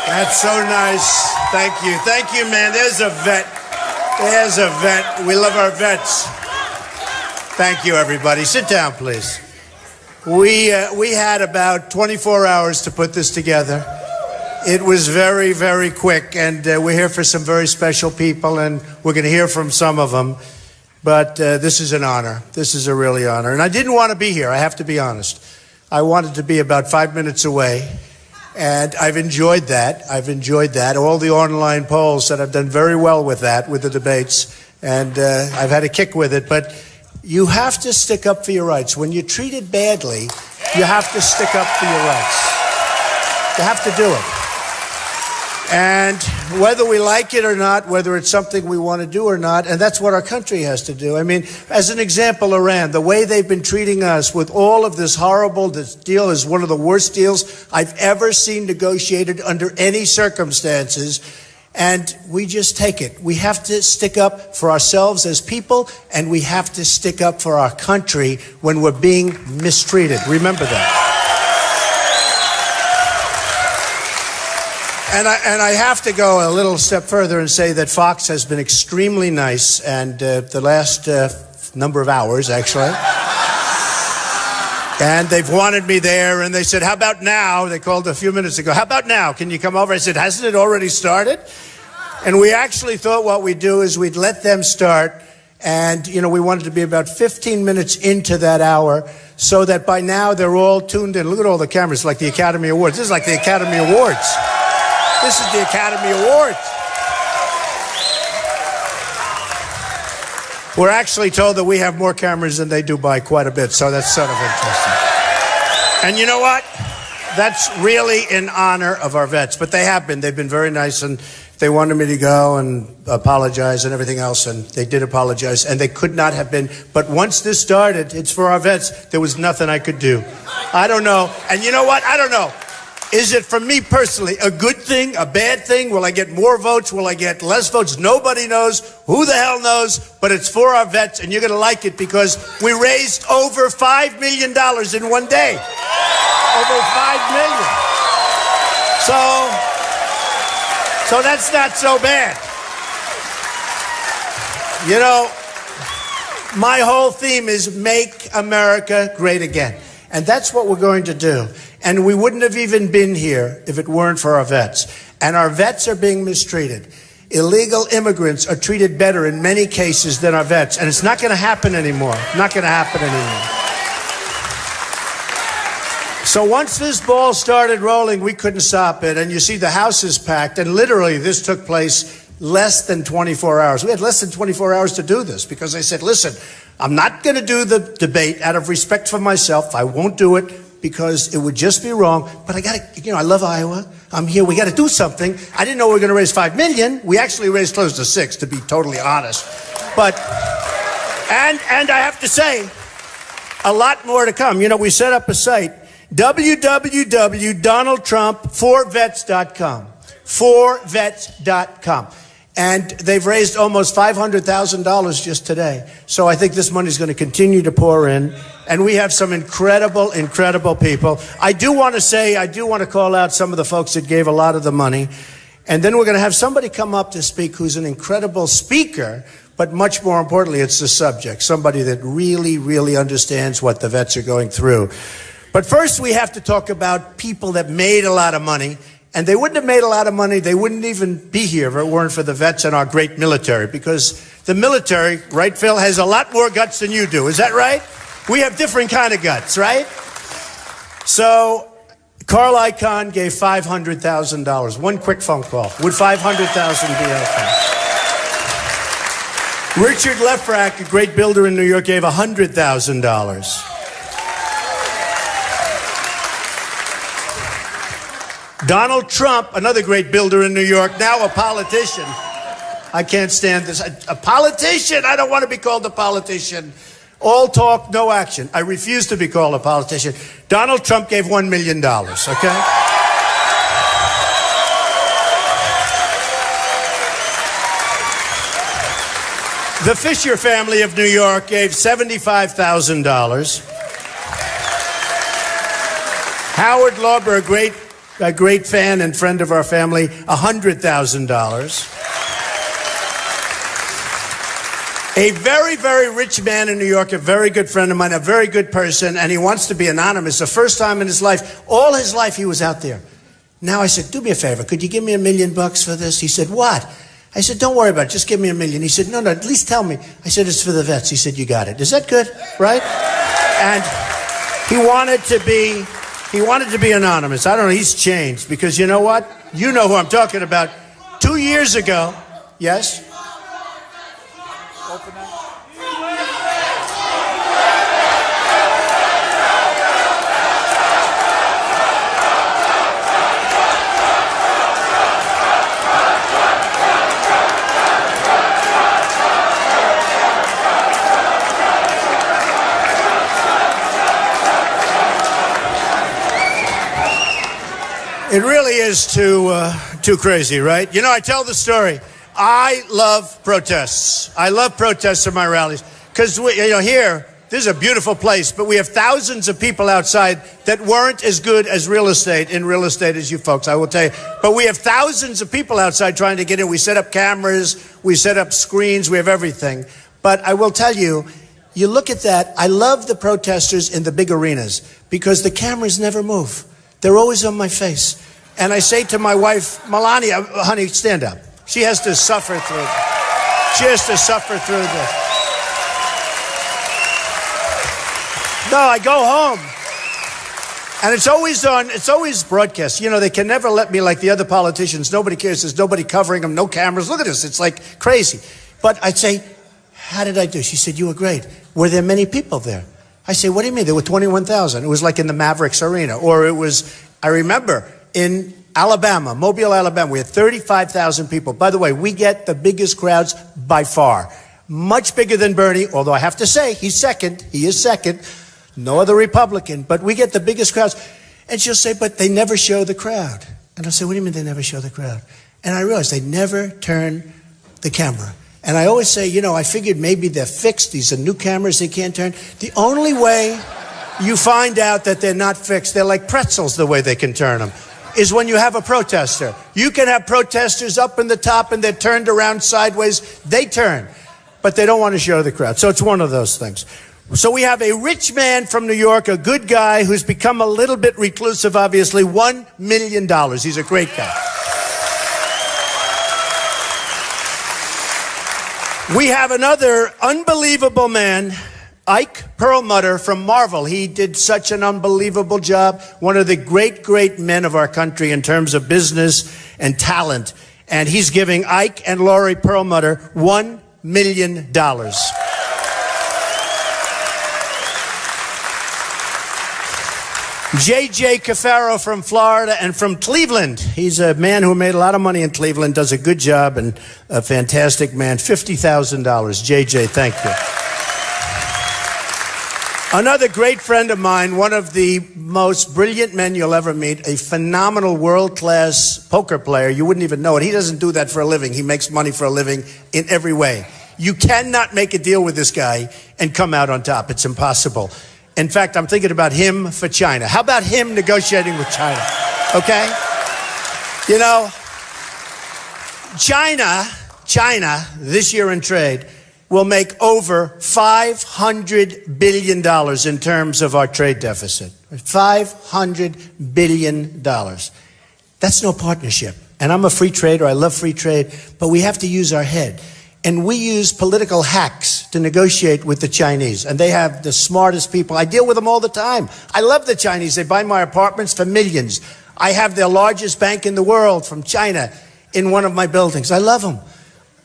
That's so nice. Thank you. Thank you, man. There's a vet. There's a vet. We love our vets. Thank you, everybody. Sit down, please. We had about 24 hours to put this together. It was very, very quick, and we're here for some very special people, and we're going to hear from some of them. But this is an honor. This is a really honor. And I didn't want to be here, I have to be honest. I wanted to be about 5 minutes away. And I've enjoyed that. I've enjoyed that. All the online polls said I've done very well with that, with the debates. And I've had a kick with it. But you have to stick up for your rights. When you're treated badly, you have to stick up for your rights. You have to do it. And whether we like it or not, whether it's something we want to do or not, and that's what our country has to do. I mean, as an example, Iran, the way they've been treating us with all of this horrible, this deal is one of the worst deals I've ever seen negotiated under any circumstances. And we just take it. We have to stick up for ourselves as people, and we have to stick up for our country when we're being mistreated. Remember that. And I have to go a little step further and say that Fox has been extremely nice, and the last number of hours, actually. And they've wanted me there, and they said, how about now? They called a few minutes ago. How about now? Can you come over? I said, hasn't it already started? And we actually thought what we'd do is we'd let them start, and, you know, we wanted to be about 15 minutes into that hour so that by now they're all tuned in. Look at all the cameras, like the Academy Awards. This is like the Academy Awards. This is the Academy Awards. We're actually told that we have more cameras than they do by quite a bit, so that's sort of interesting. And you know what? That's really in honor of our vets, but they have been. They've been very nice, and they wanted me to go and apologize and everything else, and they did apologize, and they could not have been. But once this started, it's for our vets. There was nothing I could do. I don't know. And you know what? I don't know. Is it, for me personally, a good thing, a bad thing? Will I get more votes? Will I get less votes? Nobody knows. Who the hell knows? But it's for our vets, and you're going to like it because we raised over $5 million in one day. Over $5 million. So that's not so bad. You know, my whole theme is make America great again. And that's what we're going to do. And we wouldn't have even been here if it weren't for our vets. And our vets are being mistreated. Illegal immigrants are treated better in many cases than our vets. And it's not going to happen anymore. Not going to happen anymore. So once this ball started rolling, we couldn't stop it. And you see the House is packed. And literally this took place less than 24 hours. We had less than 24 hours to do this because I said, listen, I'm not going to do the debate out of respect for myself. I won't do it because it would just be wrong. But I got to, you know, I love Iowa. I'm here. We got to do something. I didn't know we were going to raise $5 million. We actually raised close to $6 million, to be totally honest. But, and I have to say, a lot more to come. You know, we set up a site, www.donaldtrump4vets.com. 4vets.com. And they've raised almost $500,000 just today. So I think this money is going to continue to pour in. And we have some incredible, incredible people. I do want to call out some of the folks that gave a lot of the money. And then we're going to have somebody come up to speak who's an incredible speaker, but much more importantly, it's the subject. Somebody that really, really understands what the vets are going through. But first, we have to talk about people that made a lot of money. And they wouldn't have made a lot of money. They wouldn't even be here if it weren't for the vets and our great military. Because the military, right, Phil, has a lot more guts than you do. Is that right? We have different kind of guts, right? So Carl Icahn gave $500,000. One quick phone call. Would $500,000 be okay? Richard Lefrak, a great builder in New York, gave $100,000. Donald Trump, another great builder in New York, now a politician. I can't stand this. A politician? I don't want to be called a politician. All talk, no action. I refuse to be called a politician. Donald Trump gave $1 million, okay? The Fisher family of New York gave $75,000. Howard Lauber, a great fan and friend of our family, $100,000. A very, very rich man in New York, a very good friend of mine, a very good person, and he wants to be anonymous. The first time in his life, all his life he was out there. Now I said, do me a favor, could you give me $1 million for this? He said, what? I said, don't worry about it, just give me $1 million. He said, no, at least tell me. I said, it's for the vets. He said, you got it. Is that good, right? And he wanted to be anonymous. I don't know, he's changed, because you know what? You know who I'm talking about. 2 years ago, yes? Open that. It really is too crazy, right? You know, I tell the story. I love protests. I love protests at my rallies. Because, here, this is a beautiful place, but we have thousands of people outside that weren't as good as real estate as you folks, I will tell you. But we have thousands of people outside trying to get in. We set up cameras, we set up screens, we have everything. But I will tell you, you look at that, I love the protesters in the big arenas because the cameras never move. They're always on my face. And I say to my wife, Melania, honey, stand up. She has to suffer through it. She has to suffer through this. No, I go home. And it's always broadcast. You know, they can never let me like the other politicians. Nobody cares. There's nobody covering them, no cameras. Look at this. It's like crazy. But I'd say, how did I do? She said, you were great. Were there many people there? I say, what do you mean? There were 21,000. It was like in the Mavericks Arena. Or it was, I remember, in Alabama, Mobile, Alabama, we had 35,000 people. By the way, we get the biggest crowds by far. Much bigger than Bernie, although I have to say, he's second. He is second. No other Republican. But we get the biggest crowds. And she'll say, but they never show the crowd. And I'll say, what do you mean they never show the crowd? And I realized they never turn the camera. And I always say, you know, I figured maybe they're fixed. These are new cameras they can't turn. The only way you find out that they're not fixed, they're like pretzels the way they can turn them, is when you have a protester. You can have protesters up in the top and they're turned around sideways. They turn, but they don't want to show the crowd. So it's one of those things. So we have a rich man from New York, a good guy who's become a little bit reclusive, obviously, $1 million. He's a great guy. We have another unbelievable man, Ike Perlmutter from Marvel. He did such an unbelievable job. One of the great, great men of our country in terms of business and talent. And he's giving Ike and Lori Perlmutter $1 million. J.J. Cafaro from Florida and from Cleveland. He's a man who made a lot of money in Cleveland, does a good job, and a fantastic man. $50,000. J.J., thank you. Another great friend of mine, one of the most brilliant men you'll ever meet, a phenomenal world-class poker player. You wouldn't even know it. He doesn't do that for a living. He makes money for a living in every way. You cannot make a deal with this guy and come out on top. It's impossible. In fact, I'm thinking about him for China. How about him negotiating with China? Okay? You know, China, this year in trade, will make over $500 billion in terms of our trade deficit. $500 billion. That's no partnership. And I'm a free trader. I love free trade. But we have to use our head. And we use political hacks to negotiate with the Chinese. And they have the smartest people. I deal with them all the time. I love the Chinese. They buy my apartments for millions. I have their largest bank in the world from China in one of my buildings. I love them.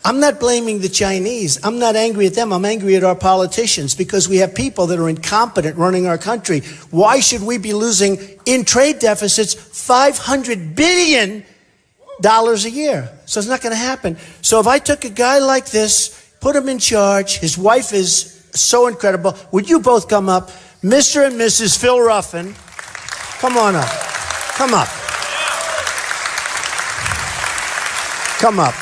I'm not blaming the Chinese. I'm not angry at them. I'm angry at our politicians because we have people that are incompetent running our country. Why should we be losing in trade deficits $500 billion a year? So it's not going to happen. So if I took a guy like this, put him in charge, his wife is so incredible. Would you both come up? Mr. and Mrs. Phil Ruffin. Come on up. Come up. Come up.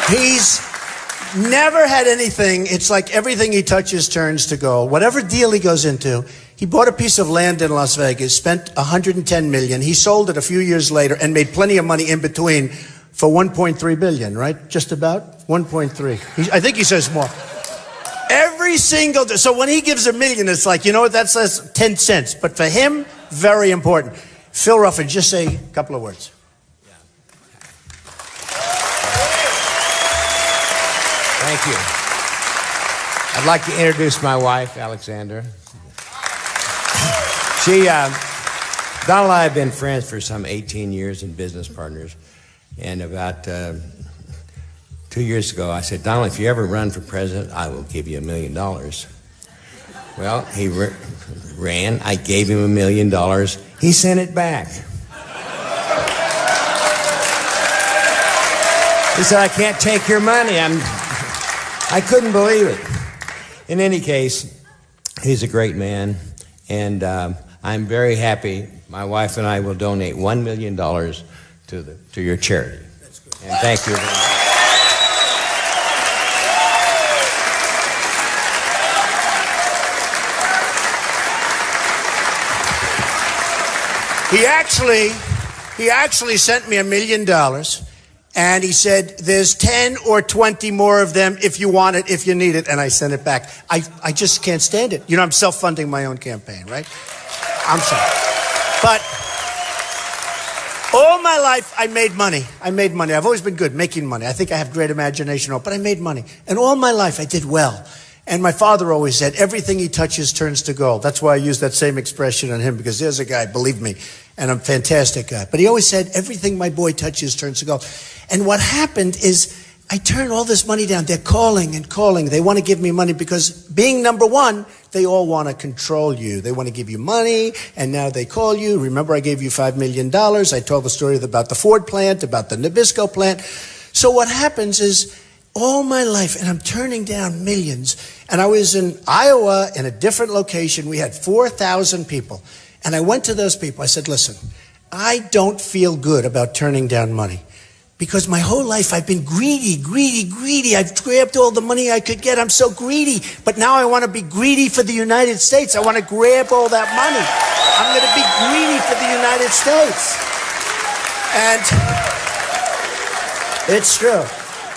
He's never had anything. It's like everything he touches turns to gold. Whatever deal he goes into, he bought a piece of land in Las Vegas, spent $110 million. He sold it a few years later and made plenty of money in between for $1.3 billion, right? Just about 1.3. I think he says more. Every single day. So when he gives $1 million, it's like, you know what, that says 10 cents. But for him, very important. Phil Ruffin, just say a couple of words. Thank you. I'd like to introduce my wife, Alexander. Donald and I have been friends for some 18 years and business partners. And about 2 years ago, I said, Donald, if you ever run for president, I will give you $1 million. Well, he ran. I gave him $1 million. He sent it back. He said, I can't take your money. I couldn't believe it. In any case, he's a great man, and I'm very happy. My wife and I will donate $1 million to your charity. That's good. And thank you very much. He actually sent me $1 million. And he said, there's 10 or 20 more of them if you want it, if you need it. And I sent it back. I just can't stand it. You know, I'm self-funding my own campaign, right? I'm sorry. But all my life, I made money. I've always been good making money. I think I have great imagination, but I made money. And all my life, I did well. And my father always said, everything he touches turns to gold. That's why I use that same expression on him, because there's a guy, believe me, and I'm a fantastic guy. But he always said, everything my boy touches turns to gold. And what happened is I turned all this money down. They're calling and calling. They want to give me money because being number one, they all want to control you. They want to give you money, and now they call you. Remember, I gave you $5 million. I told the story about the Ford plant, about the Nabisco plant. So what happens is all my life, and I'm turning down millions. And I was in Iowa in a different location. We had 4,000 people. And I went to those people. I said, listen, I don't feel good about turning down money. Because my whole life I've been greedy. I've grabbed all the money I could get. I'm so greedy. But now I want to be greedy for the United States. I want to grab all that money. I'm going to be greedy for the United States. And it's true.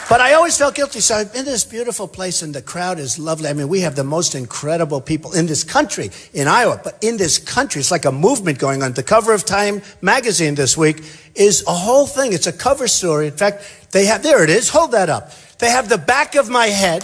But I always felt guilty. So I'm in this beautiful place, and the crowd is lovely. I mean, we have the most incredible people in this country, in Iowa. But in this country, it's like a movement going on. The cover of Time magazine this week is a whole thing. It's a cover story. In fact, they have, there it is. Hold that up. They have the back of my head.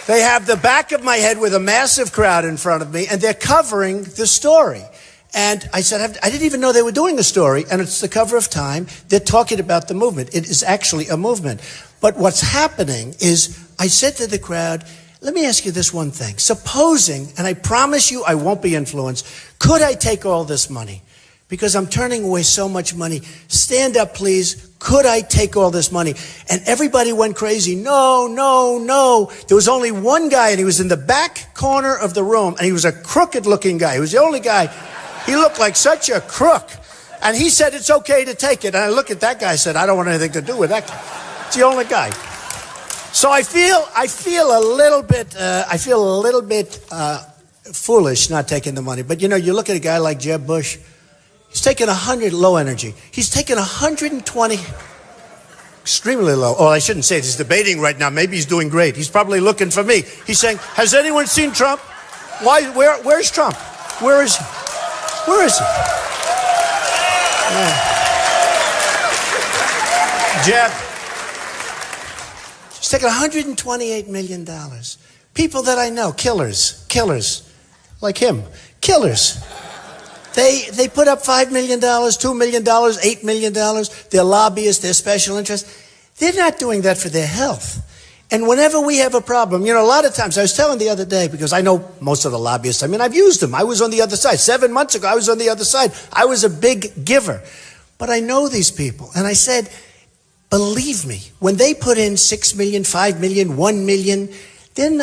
They have the back of my head with a massive crowd in front of me, and they're covering the story. And I said, I didn't even know they were doing a story, and it's the cover of Time. They're talking about the movement. It is actually a movement. But what's happening is, I said to the crowd, let me ask you this one thing. Supposing, and I promise you I won't be influenced, could I take all this money? Because I'm turning away so much money. Stand up, please. Could I take all this money? And everybody went crazy. No, no, no. There was only one guy, and he was in the back corner of the room, and he was a crooked-looking guy. He was the only guy. He looked like such a crook. And he said, it's okay to take it. And I looked at that guy and said, I don't want anything to do with that guy. It's the only guy. So I feel a little bit foolish not taking the money. But you know, you look at a guy like Jeb Bush, he's taking 100 low energy. He's taking 120 extremely low. Oh, I shouldn't say it. He's debating right now. Maybe he's doing great. He's probably looking for me. He's saying, has anyone seen Trump? Where's Trump? Where is he? Where is he? Yeah. Jeb, he's taking $128 million. People that I know, killers, like him, killers. They put up $5 million, $2 million, $8 million. They're lobbyists, they're special interests. They're not doing that for their health. And whenever we have a problem, you know, a lot of times, I was telling the other day, because I know most of the lobbyists, I mean, I've used them. I was on the other side. 7 months ago, I was on the other side. I was a big giver. But I know these people. And I said, believe me, when they put in 6 million, 5 million, 1 million, they're not